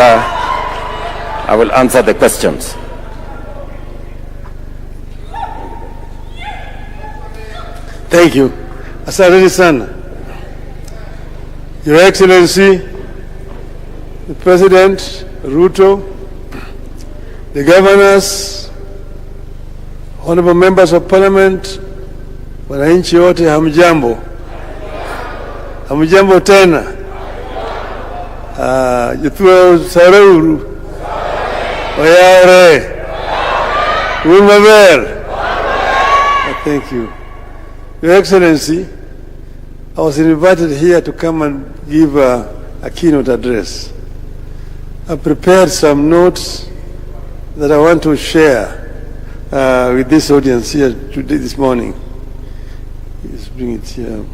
I will answer the questions. Thank you. Asante sana. Your Excellency, the President, Ruto, the governors, honorable members of parliament, wananchi wote hamjambo. Hamjambo tena. Jituwa Saruru, Oyare, Homabay. Thank you. Your Excellency, I was invited here to come and give a keynote address. I prepared some notes that I want to share with this audience here today, this morning. Let's bring it here.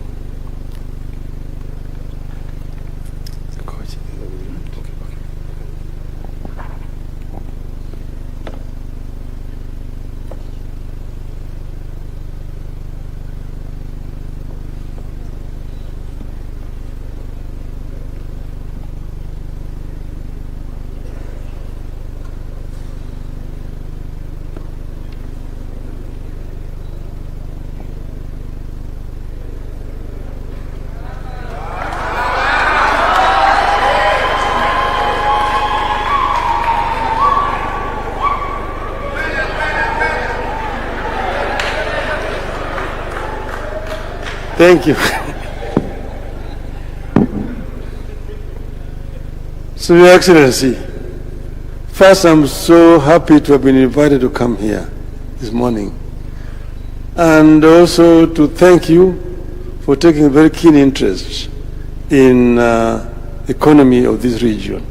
Thank you. So, Your Excellency, first I'm so happy to have been invited to come here this morning, and also to thank you for taking a very keen interest in the economy of this region.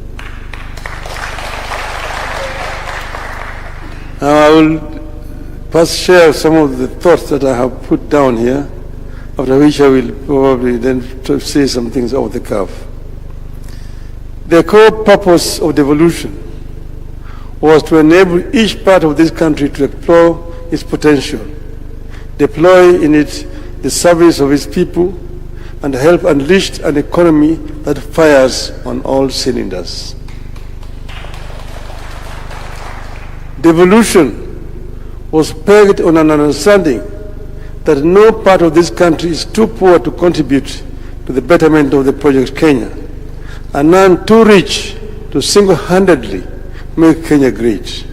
Now I will first share some of the thoughts that I have put down here, after which I will probably then say some things off the cuff. The core purpose of devolution was to enable each part of this country to explore its potential, deploy in it the service of its people, and help unleash an economy that fires on all cylinders. Devolution was pegged on an understanding that no part of this country is too poor to contribute to the betterment of the Project Kenya, and none too rich to single-handedly make Kenya great.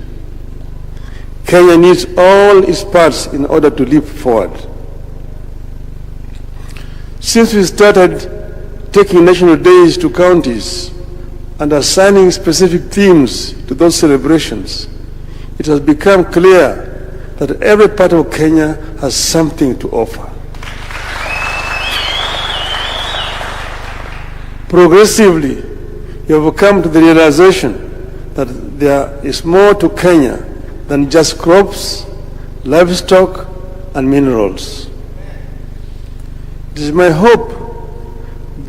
Kenya needs all its parts in order to leap forward. Since we started taking national days to counties and assigning specific themes to those celebrations, it has become clear that every part of Kenya has something to offer. Progressively, you have come to the realization that there is more to Kenya than just crops, livestock, and minerals. It is my hope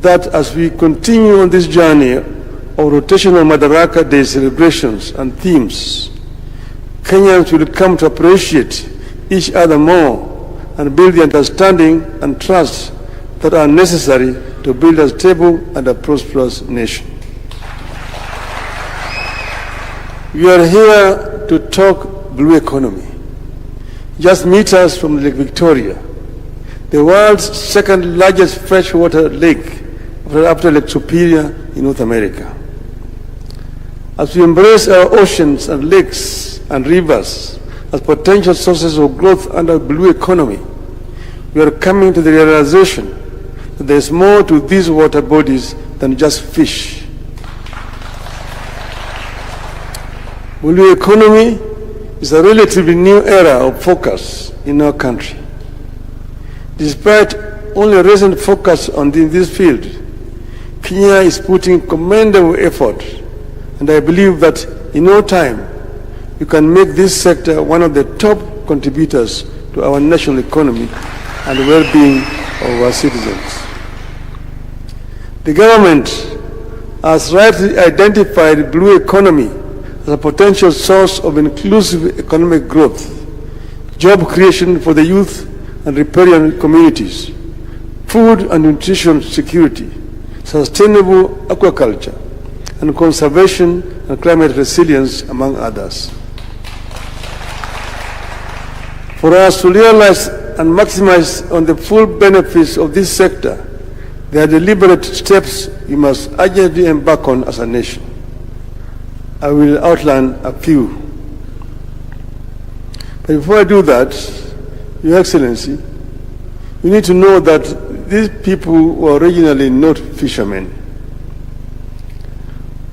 that as we continue on this journey of rotational Madaraka Day celebrations and themes, Kenyans will come to appreciate each other more and build the understanding and trust that are necessary to build a stable and a prosperous nation. We are here to talk blue economy. Just meters from Lake Victoria, the world's second largest freshwater lake after Lake Superior in North America. As we embrace our oceans and lakes and rivers as potential sources of growth under blue economy, we are coming to the realization that there is more to these water bodies than just fish. Blue economy is a relatively new era of focus in our country. Despite only recent focus on this field, Kenya is putting commendable effort, and I believe that in no time you can make this sector one of the top contributors to our national economy and the well-being of our citizens. The government has rightly identified blue economy as a potential source of inclusive economic growth, job creation for the youth and riparian communities, food and nutrition security, sustainable aquaculture, and conservation and climate resilience, among others. For us to realize and maximize on the full benefits of this sector, there are deliberate steps we must urgently embark on as a nation. I will outline a few. But before I do that, Your Excellency, you need to know that these people were originally not fishermen.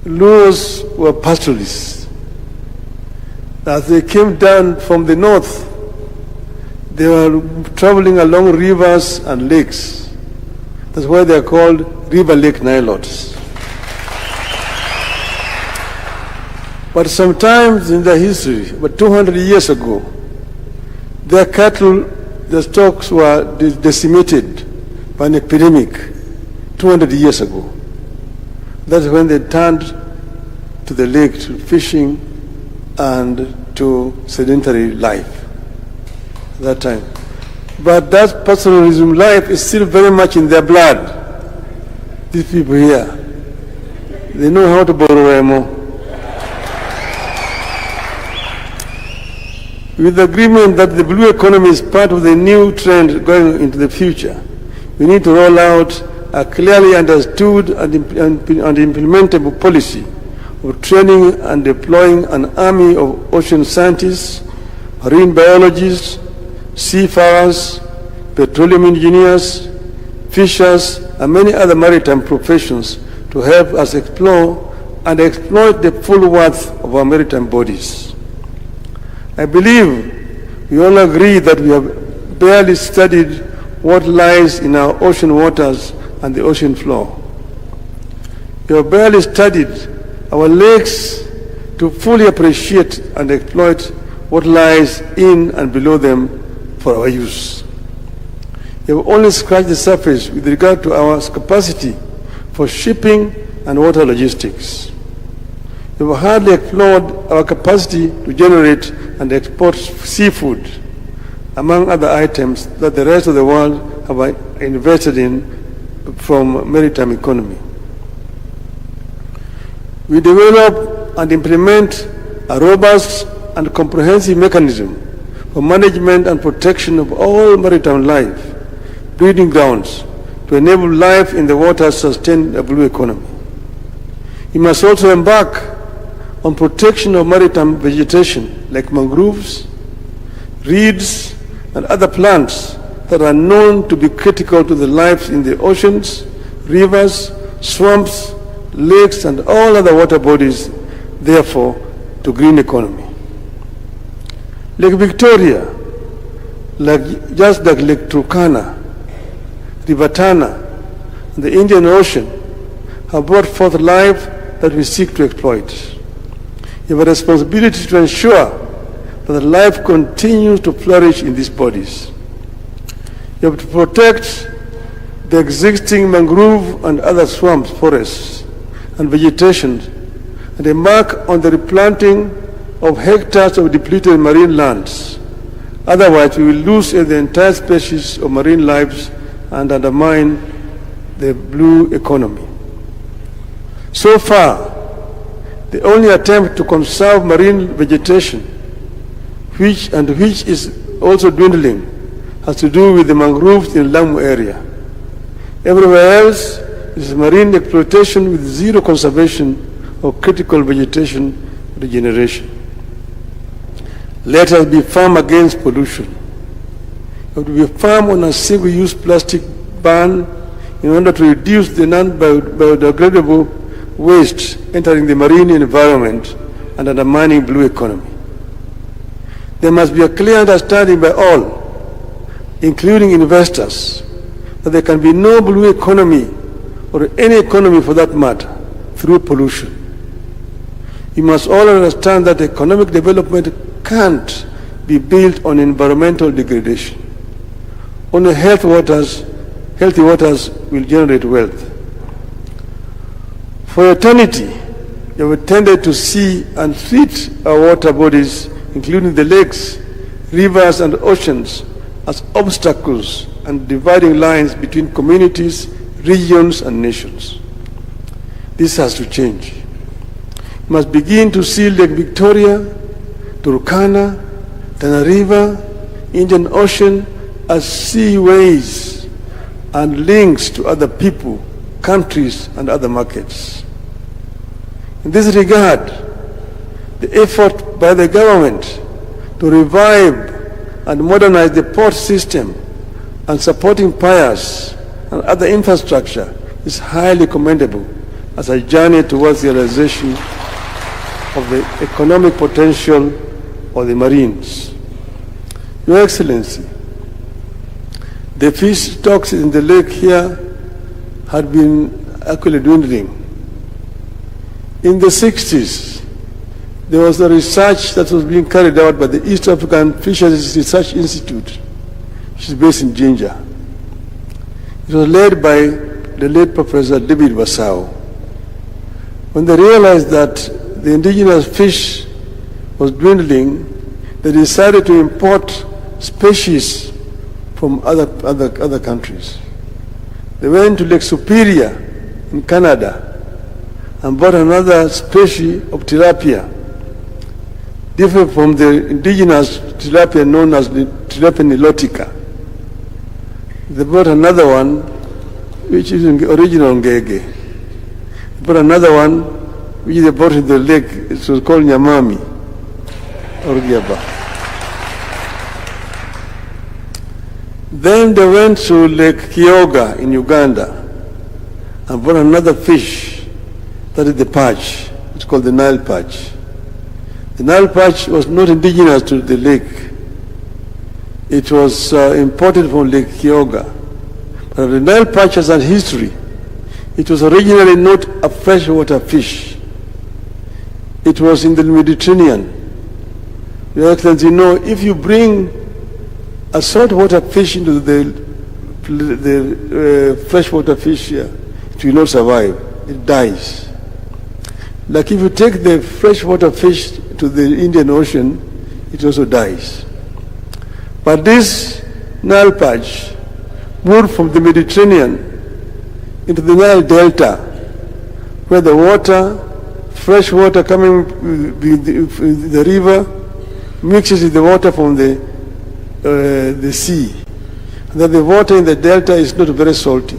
Luos were pastoralists. As they came down from the north, they were traveling along rivers and lakes. That's why they are called river lake Nilotes. But sometimes in their history, about 200 years ago, their cattle, their stocks were decimated by an epidemic 200 years ago. That's when they turned to the lake, to fishing and to sedentary life at that time. But that pastoralism life is still very much in their blood. These people here, they know how to borrow Remo. With the agreement that the blue economy is part of the new trend going into the future, we need to roll out a clearly understood and implementable policy of training and deploying an army of ocean scientists, marine biologists, seafarers, petroleum engineers, fishers, and many other maritime professions to help us explore and exploit the full worth of our maritime bodies. I believe we all agree that we have barely studied what lies in our ocean waters and the ocean floor. We have barely studied our lakes to fully appreciate and exploit what lies in and below them for our use. We have only scratched the surface with regard to our capacity for shipping and water logistics. We have hardly explored our capacity to generate and export seafood, among other items that the rest of the world have invested in from maritime economy. We develop and implement a robust and comprehensive mechanism for management and protection of all maritime life, breeding grounds, to enable life in the water sustain a blue economy. We must also embark on protection of maritime vegetation like mangroves, reeds, and other plants that are known to be critical to the life in the oceans, rivers, swamps, lakes, and all other water bodies, therefore, to green economy. Lake Victoria, just like Lake Turkana, River Tana, and the Indian Ocean have brought forth life that we seek to exploit. We have a responsibility to ensure that life continues to flourish in these bodies. You have to protect the existing mangrove and other swamps, forests, and vegetation, and embark on the replanting of hectares of depleted marine lands. Otherwise, we will lose the entire species of marine lives and undermine the blue economy. So far, the only attempt to conserve marine vegetation, which is also dwindling, has to do with the mangroves in the Lamu area. Everywhere else is marine exploitation with zero conservation of critical vegetation regeneration. Let us be firm against pollution. We have to be firm on a single-use plastic ban in order to reduce the non-biodegradable waste entering the marine environment and undermining blue economy. There must be a clear understanding by all, including investors, that there can be no blue economy or any economy for that matter through pollution. We must all understand that economic development can't be built on environmental degradation. Only healthy waters will generate wealth. For eternity, we have tended to see and treat our water bodies, including the lakes, rivers, and oceans, as obstacles and dividing lines between communities, regions, and nations. This has to change. must begin to see Lake Victoria, Turkana, Tana River, Indian Ocean as seaways and links to other people, countries, and other markets. In this regard, the effort by the government to revive and modernize the port system and supporting piers and other infrastructure is highly commendable as a journey towards the realization of the economic potential of the Marines. Your Excellency, the fish stocks in the lake here had been actually dwindling. In the 60s, there was a research that was being carried out by the East African Fisheries Research Institute, which is based in Jinja. It was led by the late Professor David Wasau. When they realized that the indigenous fish was dwindling, they decided to import species from other countries. They went to Lake Superior in Canada and bought another species of tilapia, different from the indigenous tilapia known as the tilapia nilotica. They bought another one, which is original ngege. They bought another one, which they bought in the lake. It was called nyamami, or giaba. Then they went to Lake Kyoga in Uganda and bought another fish, that is the perch. It's called the Nile perch. The Nile perch was not indigenous to the lake. It was imported from Lake Kyoga. But the Nile perch has a history. It was originally not a freshwater fish. It was in the Mediterranean. Your Excellency, you know, if you bring a saltwater fish into the freshwater fish here, it will not survive. It dies. Like if you take the freshwater fish to the Indian Ocean, it also dies. But this Nile perch moved from the Mediterranean into the Nile Delta, where the water, fresh water coming with the river, mixes with the water from the sea. And then the water in the delta is not very salty.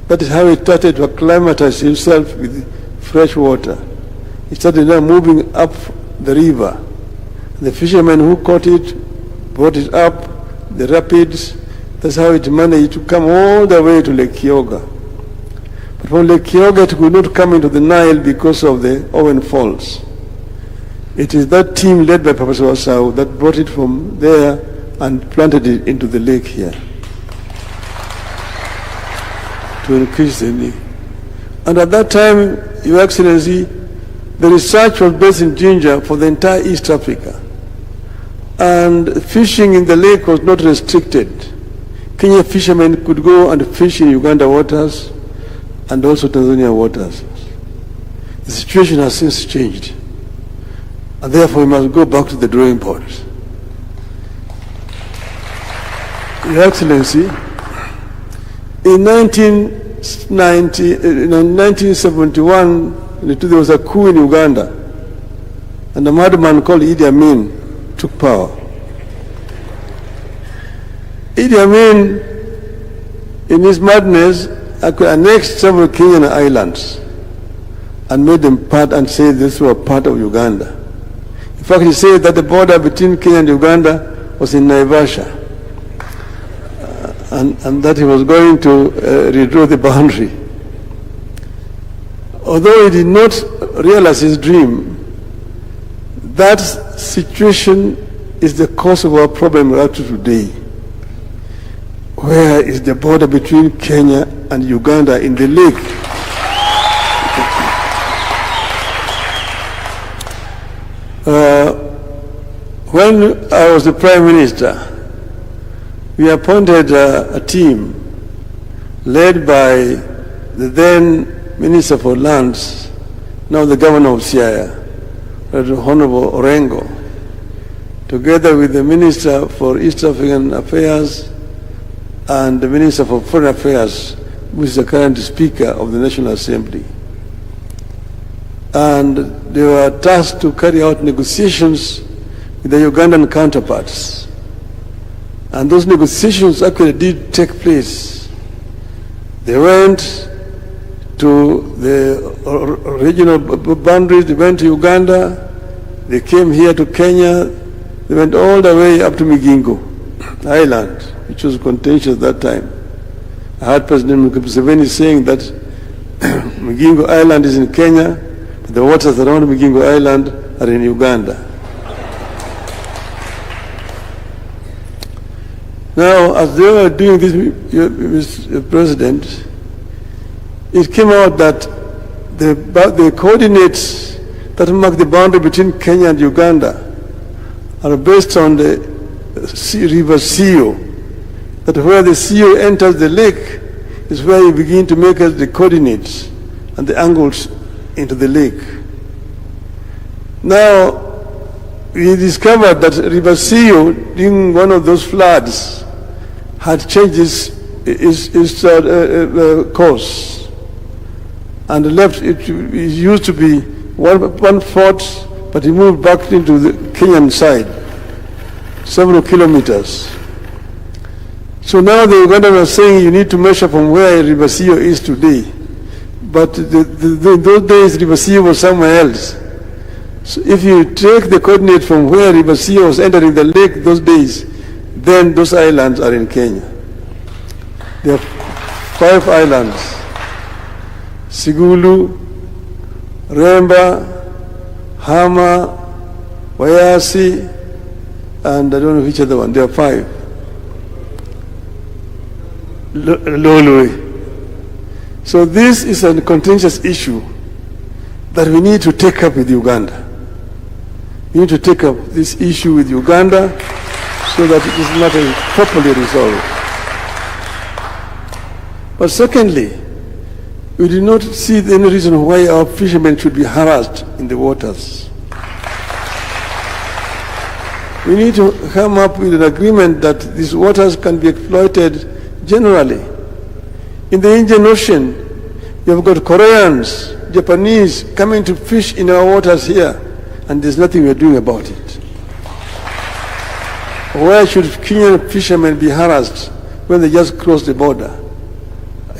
That is how it started to acclimatize himself with fresh water. It started now moving up the river. The fishermen who caught it brought it up the rapids. That's how it managed to come all the way to Lake Kyoga. But from Lake Kyoga it could not come into the Nile because of the Owen Falls. It is that team led by Professor Wasau that brought it from there and planted it into the lake here to increase the need. And at that time, Your Excellency, the research was based in Jinja for the entire East Africa. And fishing in the lake was not restricted. Kenya fishermen could go and fish in Uganda waters and also Tanzania waters. The situation has since changed. And therefore we must go back to the drawing board. Your Excellency, in 1971, there was a coup in Uganda, and a madman called Idi Amin took power. Idi Amin, in his madness, annexed several Kenyan islands and made them part and said this were part of Uganda. In fact, he said that the border between Kenya and Uganda was in Naivasha, and that he was going to redraw the boundary. Although he did not realize his dream, that situation is the cause of our problem up to today. Where is the border between Kenya and Uganda in the lake? When I was the Prime Minister, we appointed a team led by the then Minister for Lands, now the Governor of Siaya, Honorable Orengo, together with the Minister for East African Affairs and the Minister for Foreign Affairs, who is the current Speaker of the National Assembly. And they were tasked to carry out negotiations with the Ugandan counterparts. And those negotiations actually did take place. They went to the regional boundaries, they went to Uganda, they came here to Kenya, they went all the way up to Migingo Island, which was contentious at that time. I heard President Museveni saying that Migingo Island is in Kenya, but the waters around Migingo Island are in Uganda. Now, as they were doing this, Mr. President, it came out that the coordinates that mark the boundary between Kenya and Uganda are based on the river Sio, that where the Sio enters the lake is where you begin to make the coordinates and the angles into the lake. Now, we discovered that river Sio, during one of those floods, had changed its course and left. It used to be one fort, but it moved back into the Kenyan side, several kilometers. So now the Ugandans are saying you need to measure from where river Sio is today. But in those days, river Sio was somewhere else. So if you take the coordinate from where river Sio was entering the lake those days, then those islands are in Kenya. There are 5 islands: Sigulu, Remba, Hama, Wayasi, and I don't know which other one. There are 5. Lolwe. So this is a contentious issue that we need to take up with Uganda. We need to take up this issue with Uganda so that it is not properly resolved. But secondly, we do not see any reason why our fishermen should be harassed in the waters. We need to come up with an agreement that these waters can be exploited generally. In the Indian Ocean, you have got Koreans, Japanese coming to fish in our waters here, and there's nothing we're doing about it. Why should Kenyan fishermen be harassed when they just cross the border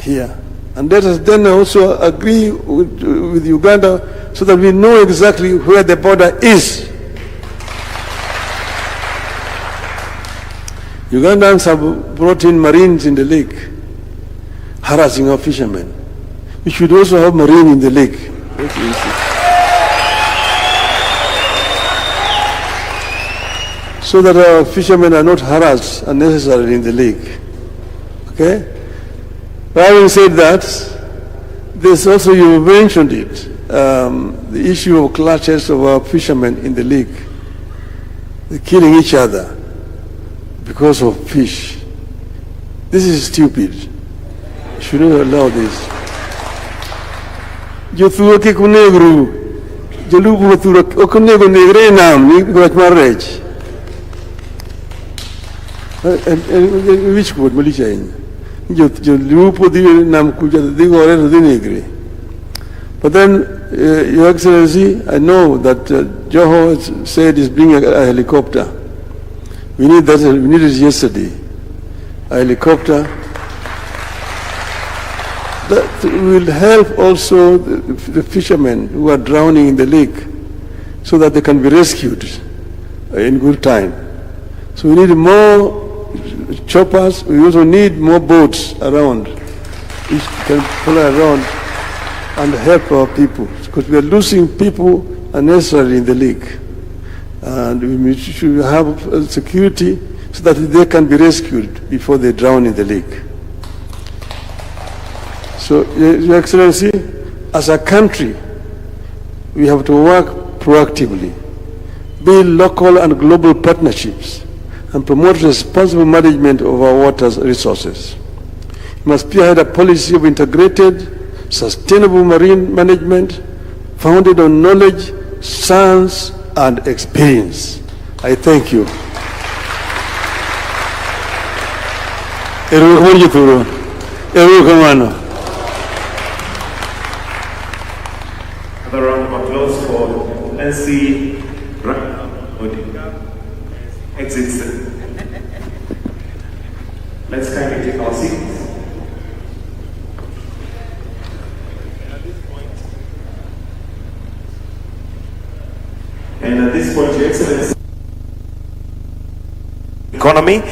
here? And let us then also agree with Uganda so that we know exactly where the border is. Ugandans have brought in Marines in the lake, harassing our fishermen. We should also have Marine in the lake. So that our fishermen are not harassed unnecessarily in the lake. Okay? But having said that, there's also, you mentioned it, the issue of clashes of our fishermen in the lake. They're killing each other because of fish. This is stupid. You should not allow this. Jothuro ke kunegru, jolugu thuro okunego negre nam ni gwach marriage. Which word malicha in? Jolugu di nam kuja di gore to di negre. But then, Your Excellency, I know that Joho said he's bringing a helicopter. We need that. We needed it yesterday. A helicopter that will help also the fishermen who are drowning in the lake, so that they can be rescued in good time. So we need more choppers. We also need more boats around, which can fly around and help our people, because we are losing people unnecessarily in the lake. And we should have security so that they can be rescued before they drown in the lake. So, Your Excellency, as a country, we have to work proactively, build local and global partnerships, and promote responsible management of our water resources. We must spearhead a policy of integrated, sustainable marine management founded on knowledge, science, and experience. I thank you. Another round of applause for Excellency Raila Odinga exits. Let's kindly take our seats. And at this point, Your Excellency, economy.